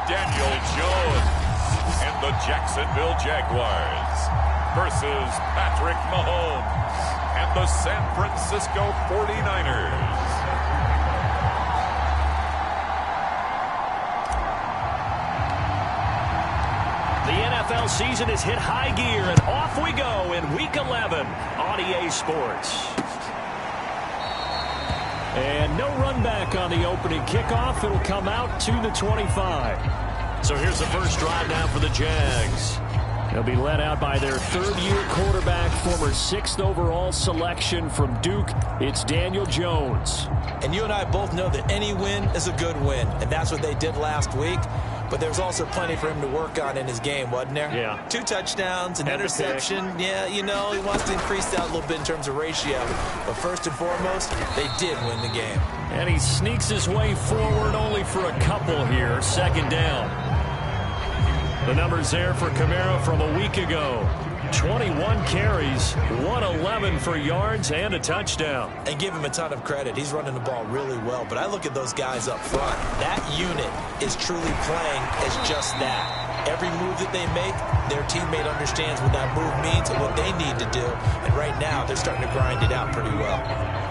Daniel Jones and the Jacksonville Jaguars versus Patrick Mahomes and the San Francisco 49ers. The NFL season has hit high gear, and off we go in Week 11 on EA Sports. And no run back on the opening kickoff. It'll come out to the 25. So here's the first drive now for the Jags. They'll be led out by their third-year quarterback, former 6th overall selection from Duke. It's Daniel Jones. And you and I both know that any win is a good win, and that's what they did last week. But there's also plenty for him to work on in his game, wasn't there? Yeah. 2 touchdowns, an interception. Yeah, you know, he wants to increase that a little bit in terms of ratio. But first and foremost, they did win the game. And he sneaks his way forward only for a couple here. 2nd down. The numbers there for Kamara from a week ago. 21 carries, 111 for yards, and a touchdown. And give him a ton of credit. He's running the ball really well. But I look at those guys up front. That unit is truly playing as just that. Every move that they make, their teammate understands what that move means and what they need to do. And right now, they're starting to grind it out pretty well.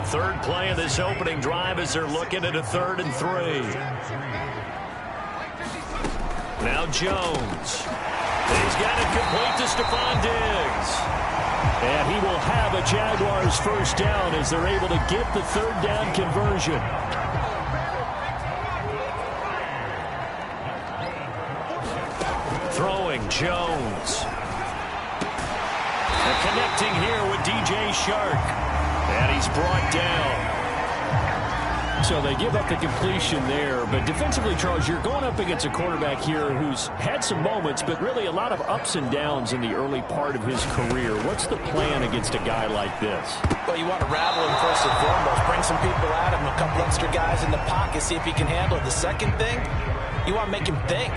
Third play of this opening drive as they're looking at a 3rd and 3. Now Jones. He's got it complete to Stephon Diggs. And he will have a Jaguars first down as they're able to get the 3rd down conversion. Throwing Jones. And connecting here with DJ Shark. And he's brought down. So they give up the completion there. But defensively, Charles, you're going up against a quarterback here who's had some moments, but really a lot of ups and downs in the early part of his career. What's the plan against a guy like this? Well, you want to rattle him first and foremost. Bring some people at him, a couple extra guys in the pocket, see if he can handle it. The second thing, you want to make him think.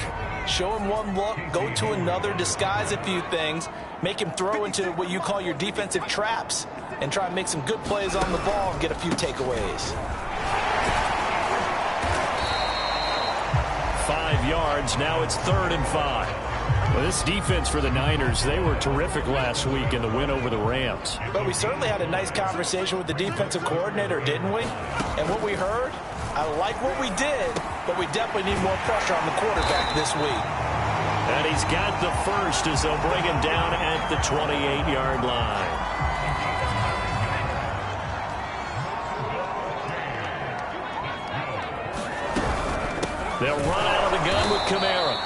Show him one look, go to another, disguise a few things, make him throw into what you call your defensive traps, and try and make some good plays on the ball and get a few takeaways. 5 yards. Now it's 3rd and 5. Well, this defense for the Niners, they were terrific last week in the win over the Rams. But we certainly had a nice conversation with the defensive coordinator, didn't we? And what we heard, I like what we did, but we definitely need more pressure on the quarterback this week. And he's got the first as they'll bring him down at the 28-yard line. They'll run out of the gun with Kamara.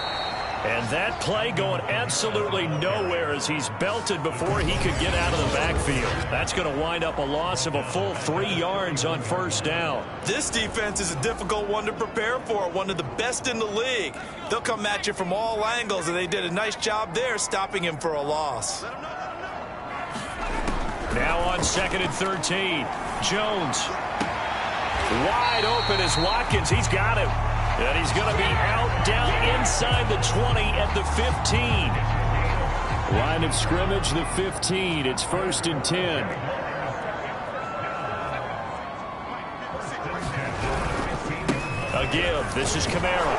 And that play going absolutely nowhere as he's belted before he could get out of the backfield. That's going to wind up a loss of a full 3 yards on 1st down. This defense is a difficult one to prepare for, one of the best in the league. They'll come at you from all angles, and they did a nice job there stopping him for a loss. Now on 2nd and 13. Jones. Wide open is Watkins. He's got him. And he's going to be out down inside the 20 at the 15. Line of scrimmage, the 15. It's 1st and 10. A give. This is Kamara.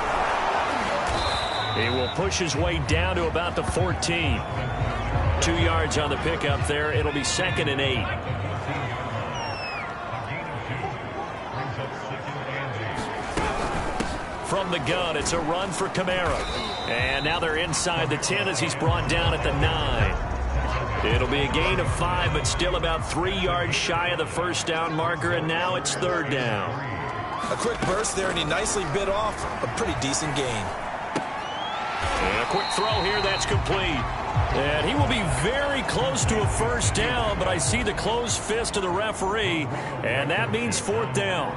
He will push his way down to about the 14. 2 yards on the pickup there. It'll be 2nd and 8. From the gun, it's a run for Kamara. And now they're inside the 10 as he's brought down at the 9. It'll be a gain of 5, but still about 3 yards shy of the 1st down marker, and now it's 3rd down. A quick burst there, and he nicely bit off a pretty decent gain. And a quick throw here, that's complete. And he will be very close to a 1st down, but I see the closed fist of the referee, and that means 4th down.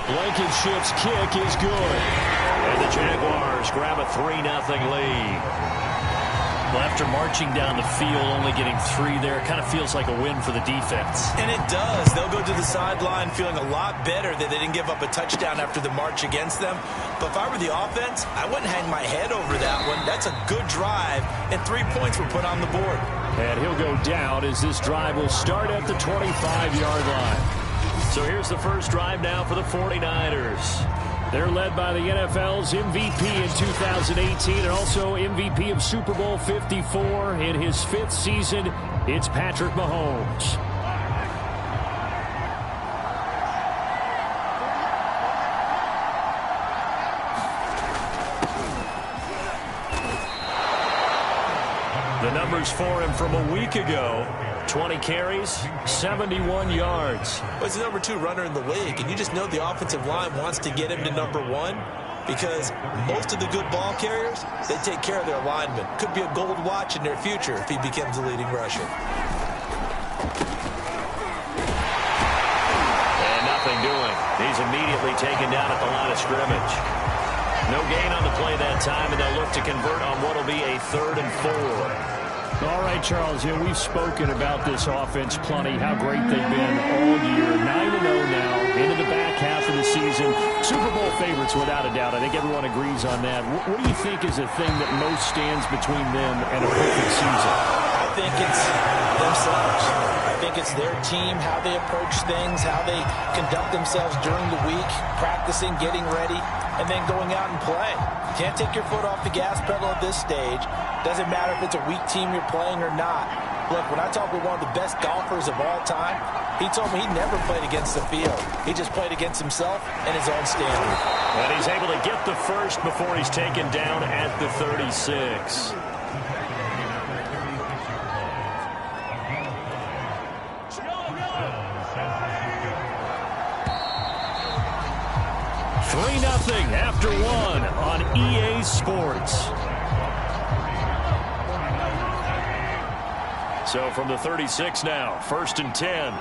Blankenship's kick is good. And the Jaguars grab a 3-0 lead. Well, after marching down the field, only getting 3 there, it kind of feels like a win for the defense. And it does. They'll go to the sideline feeling a lot better that they didn't give up a touchdown after the march against them. But if I were the offense, I wouldn't hang my head over that one. That's a good drive, and 3 points were put on the board. And he'll go down as this drive will start at the 25-yard line. So here's the first drive now for the 49ers. They're led by the NFL's MVP in 2018 and also MVP of Super Bowl 54 in his 5th season. It's Patrick Mahomes. The numbers for him from a week ago: 20 carries, 71 yards. Well, he's the number 2 runner in the league, and you just know the offensive line wants to get him to number 1 because most of the good ball carriers, they take care of their linemen. Could be a gold watch in their future if he becomes the leading rusher. And nothing doing. He's immediately taken down at the line of scrimmage. No gain on the play that time, and they'll look to convert on what will be a 3rd and 4. All right, Charles, we've spoken about this offense plenty, how great they've been all year. 9-0 now, into the back half of the season. Super Bowl favorites, without a doubt. I think everyone agrees on that. What do you think is the thing that most stands between them and a perfect season? I think it's themselves. I think it's their team, how they approach things, how they conduct themselves during the week, practicing, getting ready, and then going out and play. You can't take your foot off the gas pedal at this stage. Doesn't matter if it's a weak team you're playing or not. Look, when I talk with one of the best golfers of all time, he told me he never played against the field. He just played against himself and his own standard. And he's able to get the first before he's taken down at the 36. Nothing after 1 on EA Sports. So from the 36 now, 1st and 10.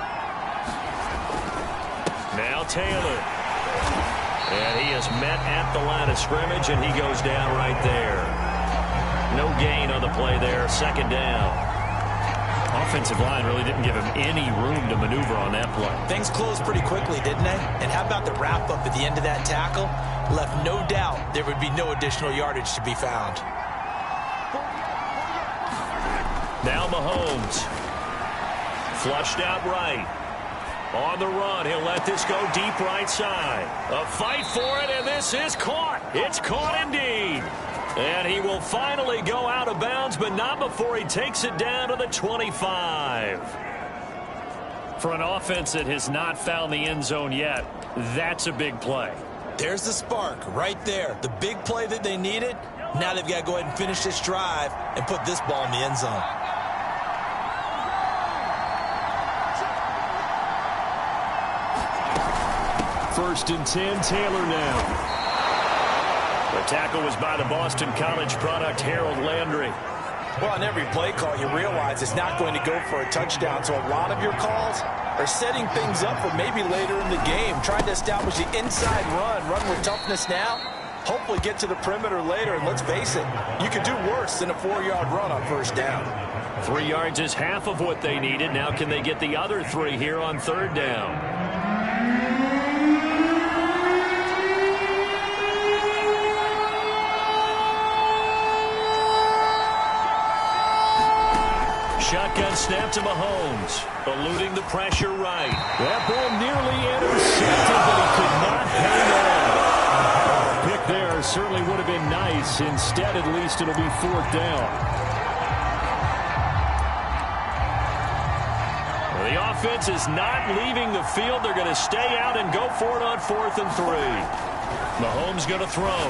Now Taylor. And he is met at the line of scrimmage, and he goes down right there. No gain on the play there, 2nd down. Offensive line really didn't give him any room to maneuver on that play. Things closed pretty quickly, didn't they? And how about the wrap-up at the end of that tackle? Left no doubt there would be no additional yardage to be found. Now Mahomes. Flushed out right. On the run, he'll let this go deep right side. A fight for it, and this is caught. It's caught indeed. And he will finally go out of bounds, but not before he takes it down to the 25. For an offense that has not found the end zone yet, that's a big play. There's the spark right there. The big play that they needed. Now they've got to go ahead and finish this drive and put this ball in the end zone. First and 10, Taylor now. The tackle was by the Boston College product, Harold Landry. Well, on every play call, you realize it's not going to go for a touchdown. So a lot of your calls are setting things up for maybe later in the game, trying to establish the inside run with toughness now, hopefully get to the perimeter later. And let's face it, you could do worse than a 4-yard run on 1st down. 3 yards is half of what they needed. Now can they get the other 3 here on 3rd down? Shotgun snap to Mahomes, eluding the pressure right. That ball nearly intercepted, but he could not hang on. A pick there certainly would have been nice. Instead, at least, it'll be 4th down. Well, the offense is not leaving the field. They're going to stay out and go for it on 4th and 3. Mahomes going to throw.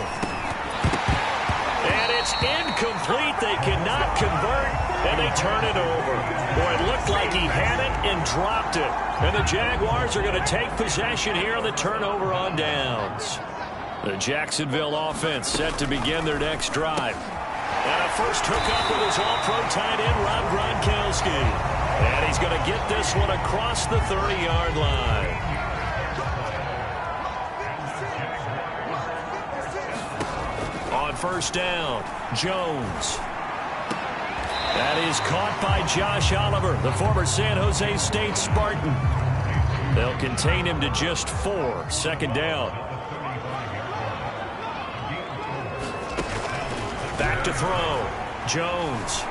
And it's incomplete. They cannot convert, and they turn it over. Boy, it looked like he had it and dropped it. And the Jaguars are going to take possession here on the turnover on downs. The Jacksonville offense set to begin their next drive. And a first hookup with his all-pro tight end, Rob Gronkowski. And he's going to get this one across the 30-yard line. On 1st down, Jones. That is caught by Josh Oliver, the former San Jose State Spartan. They'll contain him to just 4. 2nd down. Back to throw. Jones.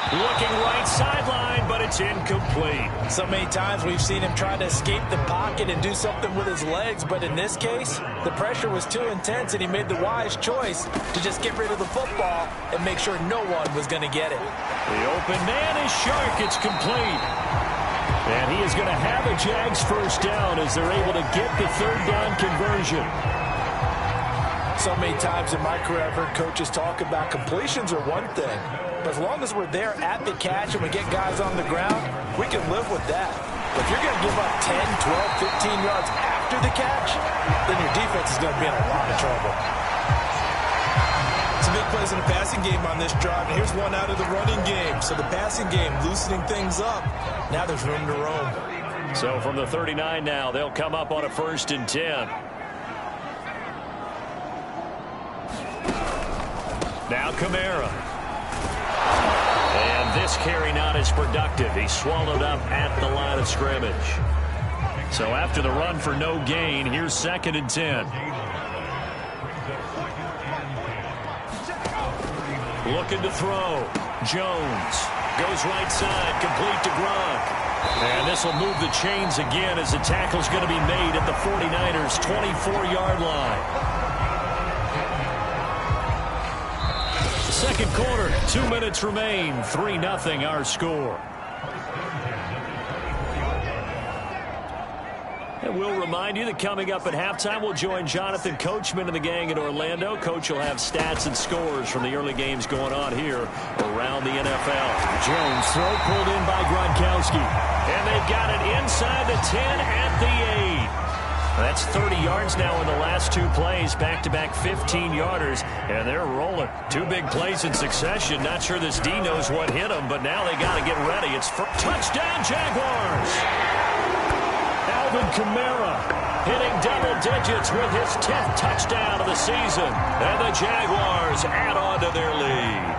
Looking right sideline, but it's incomplete. So many times we've seen him try to escape the pocket and do something with his legs, but in this case, the pressure was too intense, and he made the wise choice to just get rid of the football and make sure no one was going to get it. The open man is Shark. It's complete. And he is going to have a Jags first down as they're able to get the third down conversion. So many times in my career I've heard coaches talk about completions are one thing, but as long as we're there at the catch and we get guys on the ground, we can live with that. But if you're going to give up 10, 12, 15 yards after the catch, then your defense is going to be in a lot of trouble. Some big plays in the passing game on this drive, and here's one out of the running game. So the passing game loosening things up. Now there's room to roam. So from the 39 now, they'll come up on a 1st and 10. Now Kamara. And this carry not as productive. He's swallowed up at the line of scrimmage. So after the run for no gain, here's 2nd and 10. Looking to throw. Jones goes right side, complete to Gronk. And this will move the chains again as the tackle's going to be made at the 49ers' 24-yard line. Second quarter, 2 minutes remain. 3-0 our score. And we'll remind you that coming up at halftime, we'll join Jonathan Coachman and the gang in Orlando. Coach will have stats and scores from the early games going on here around the NFL. Jones throw pulled in by Gronkowski. And they've got it inside the 10 at the 8. That's 30 yards now in the last 2 plays, back-to-back 15-yarders, and they're rolling. 2 big plays in succession. Not sure this D knows what hit them, but now they got to get ready. It's for touchdown, Jaguars! Alvin Kamara hitting double digits with his 10th touchdown of the season, and the Jaguars add on to their lead.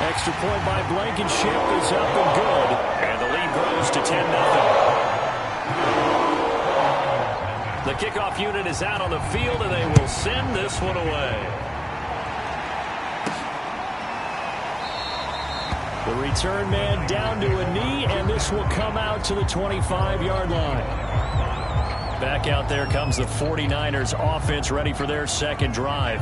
Extra point by Blankenship is up and good. And the lead grows to 10-0. The kickoff unit is out on the field, and they will send this one away. The return man down to a knee, and this will come out to the 25-yard line. Back out there comes the 49ers offense ready for their second drive.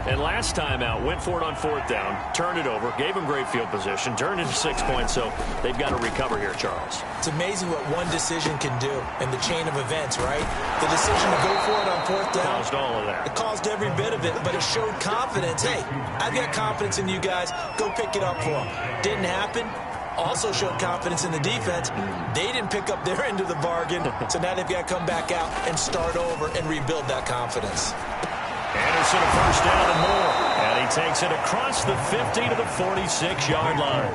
And last time out, went for it on 4th down, turned it over, gave them great field position, turned into 6 points, so they've got to recover here, Charles. It's amazing what one decision can do in the chain of events, right? The decision to go for it on 4th down. Caused all of that. It caused every bit of it, but it showed confidence. Hey, I've got confidence in you guys. Go pick it up for them. Didn't happen. Also showed confidence in the defense. They didn't pick up their end of the bargain, so now they've got to come back out and start over and rebuild that confidence. Anderson a first down and more. And he takes it across the 50 to the 46-yard line.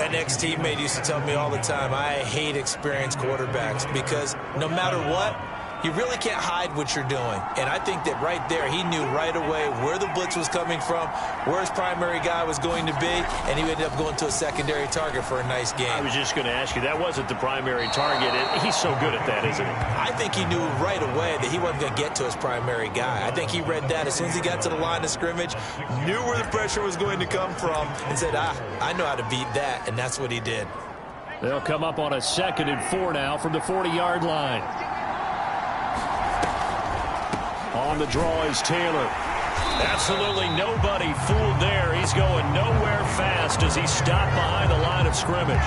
An ex-teammate used to tell me all the time, I hate experienced quarterbacks because no matter what, you really can't hide what you're doing. And I think that right there, he knew right away where the blitz was coming from, where his primary guy was going to be, and he ended up going to a secondary target for a nice game. I was just going to ask you, that wasn't the primary target. He's so good at that, isn't he? I think he knew right away that he wasn't going to get to his primary guy. I think he read that as soon as he got to the line of scrimmage, knew where the pressure was going to come from, and said, I know how to beat that, and that's what he did. They'll come up on a 2nd and 4 now from the 40-yard line. On the draw is Taylor. Absolutely nobody fooled there. He's going nowhere fast as he stopped behind the line of scrimmage.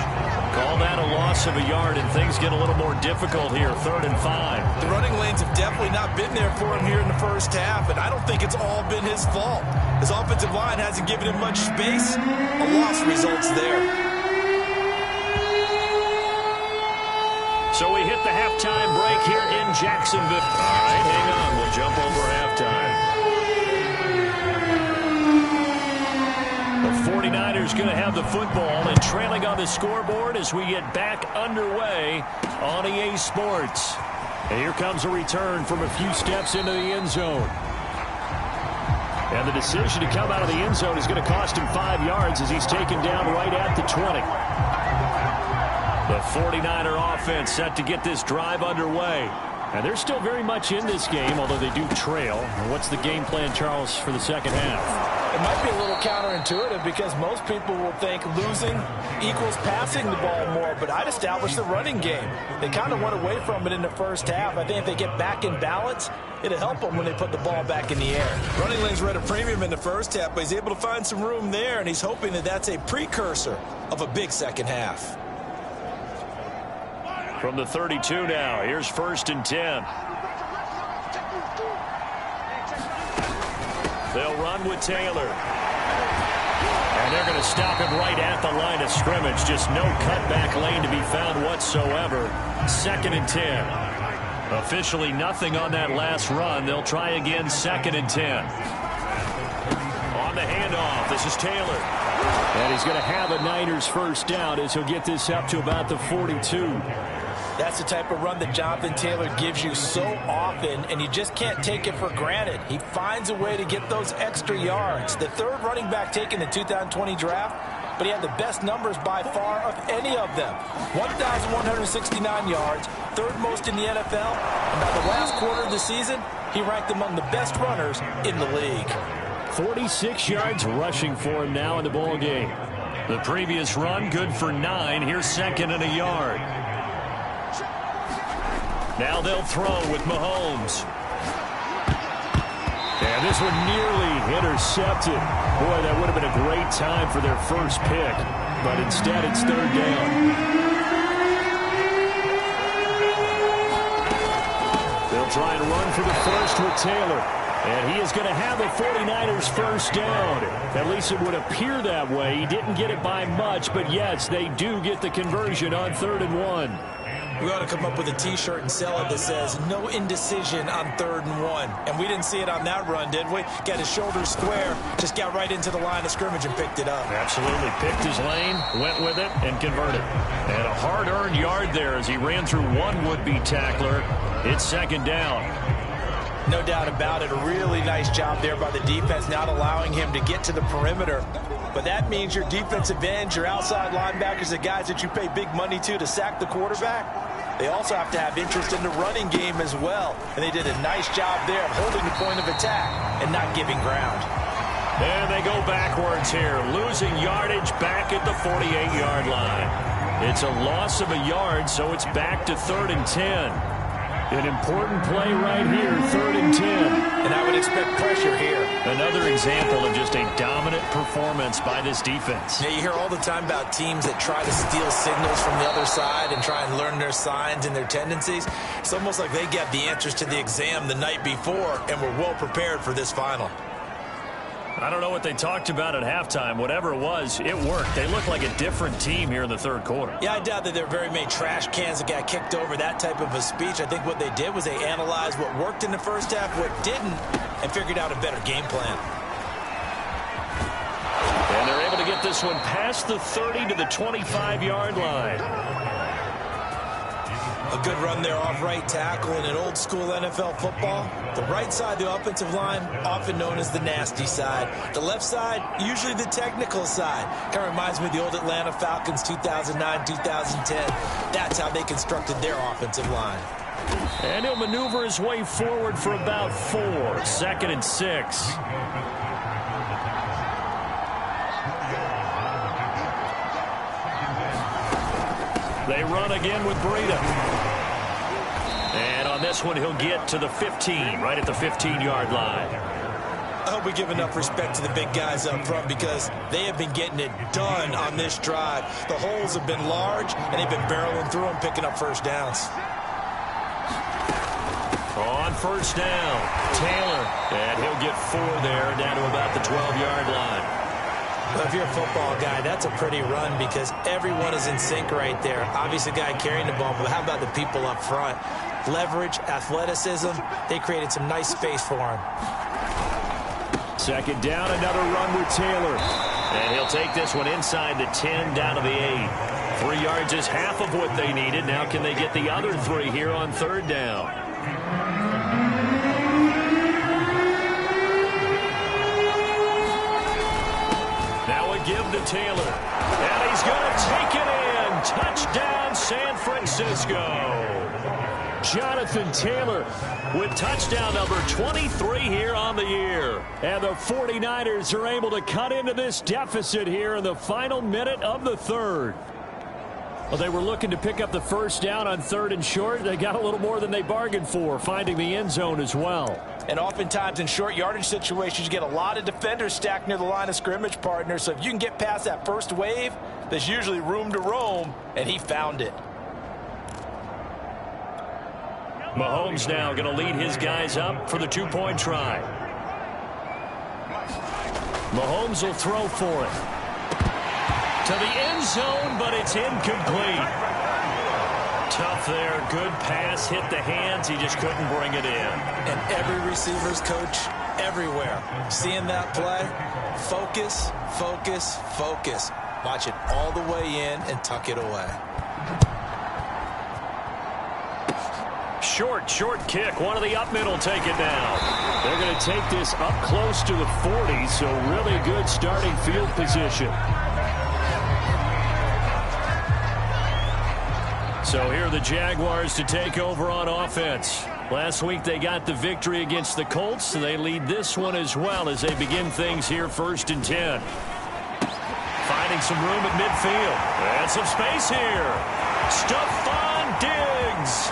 Call that a loss of a yard, and things get a little more difficult here. 3rd and 5. The running lanes have definitely not been there for him here in the first half, and I don't think it's all been his fault. His offensive line hasn't given him much space. A loss results there. So we hit the halftime break here in Jacksonville. All right, hang on. We'll jump over halftime. The 49ers going to have the football and trailing on the scoreboard as we get back underway on EA Sports. And here comes a return from a few steps into the end zone. And the decision to come out of the end zone is going to cost him 5 yards as he's taken down right at the 20. The 49er offense set to get this drive underway. And they're still very much in this game, although they do trail. What's the game plan, Charles, for the second half? It might be a little counterintuitive because most people will think losing equals passing the ball more, but I'd establish the running game. They kind of went away from it in the first half. I think if they get back in balance, it'll help them when they put the ball back in the air. Running lanes were at a premium in the first half, but he's able to find some room there, and he's hoping that that's a precursor of a big second half. From the 32 now, here's 1st and 10. They'll run with Taylor. And they're going to stop him right at the line of scrimmage. Just no cutback lane to be found whatsoever. 2nd and 10. Officially nothing on that last run. They'll try again, 2nd and 10. On the handoff, this is Taylor. And he's going to have a Niners first down as he'll get this up to about the 42. That's the type of run that Jonathan Taylor gives you so often, and you just can't take it for granted. He finds a way to get those extra yards. The third running back taken in the 2020 draft, but he had the best numbers by far of any of them. 1,169 yards, third most in the NFL, and by the last quarter of the season, he ranked among the best runners in the league. 46 yards rushing for him now in the ball game. The previous run, good for 9. Here's 2nd and a yard. Now they'll throw with Mahomes. And this one nearly intercepted. Boy, that would have been a great time for their first pick. But instead, it's 3rd down. They'll try and run for the first with Taylor. And he is going to have the 49ers first down. At least it would appear that way. He didn't get it by much, but yes, they do get the conversion on 3rd and 1. We ought to come up with a T-shirt and sell it that says, no indecision on 3rd and 1. And we didn't see it on that run, did we? Got his shoulders square, just got right into the line of scrimmage and picked it up. Absolutely. Picked his lane, went with it, and converted. And a hard-earned yard there as he ran through one would-be tackler. It's 2nd down. No doubt about it. A really nice job there by the defense, not allowing him to get to the perimeter. But that means your defensive ends, your outside linebackers, the guys that you pay big money to sack the quarterback, they also have to have interest in the running game as well. And they did a nice job there of holding the point of attack and not giving ground. And they go backwards here, losing yardage back at the 48-yard line. It's a loss of a yard, so it's back to 3rd and 10. An important play right here, 3rd and 10. And I would expect pressure here. Another example of just a dominant performance by this defense. Yeah, you hear all the time about teams that try to steal signals from the other side and try and learn their signs and their tendencies. It's almost like they got the answers to the exam the night before and were well prepared for this final. I don't know what they talked about at halftime. Whatever it was, it worked. They look like a different team here in the 3rd quarter. Yeah, I doubt that there are very many trash cans that got kicked over, that type of a speech. I think what they did was they analyzed what worked in the first half, what didn't, and figured out a better game plan. And they're able to get this one past the 30 to the 25-yard line. A good run there off right tackle in an old-school NFL football. The right side, the offensive line, often known as the nasty side. The left side, usually the technical side. Kind of reminds me of the old Atlanta Falcons 2009, 2010. That's how they constructed their offensive line. And he'll maneuver his way forward for about 4. 2nd and 6. They run again with Breida. And on this one, he'll get to the 15, right at the 15-yard line. I hope we give enough respect to the big guys up front because they have been getting it done on this drive. The holes have been large, and they've been barreling through them, picking up first downs. On 1st down, Taylor. And he'll get 4 there, down to about the 12-yard line. Well, if you're a football guy, that's a pretty run because everyone is in sync right there. Obviously, the guy carrying the ball, but how about the people up front? Leverage, athleticism, they created some nice space for him. 2nd down, another run with Taylor. And he'll take this one inside the 10, down to the 8. 3 yards is half of what they needed. Now can they get the other 3 here on 3rd down? Give to Taylor. And he's going to take it in. Touchdown, San Francisco. Jonathan Taylor with touchdown number 23 here on the year. And the 49ers are able to cut into this deficit here in the final minute of the third. Well, they were looking to pick up the first down on 3rd and short. They got a little more than they bargained for, finding the end zone as well. And oftentimes in short yardage situations, you get a lot of defenders stacked near the line of scrimmage, partner. So if you can get past that first wave, there's usually room to roam, and he found it. Mahomes now going to lead his guys up for the 2-point try. Mahomes will throw for it. To the end zone, but it's incomplete. Tough there. Good pass. Hit the hands. He just couldn't bring it in. And every receiver's coach everywhere. Seeing that play, focus, focus, focus. Watch it all the way in and tuck it away. Short kick. One of the up middle take it down. They're going to take this up close to the 40, so really good starting field position. So here are the Jaguars to take over on offense. Last week they got the victory against the Colts, so they lead this one as well as they begin things here 1st and 10. Finding some room at midfield. And some space here. Stephon Diggs.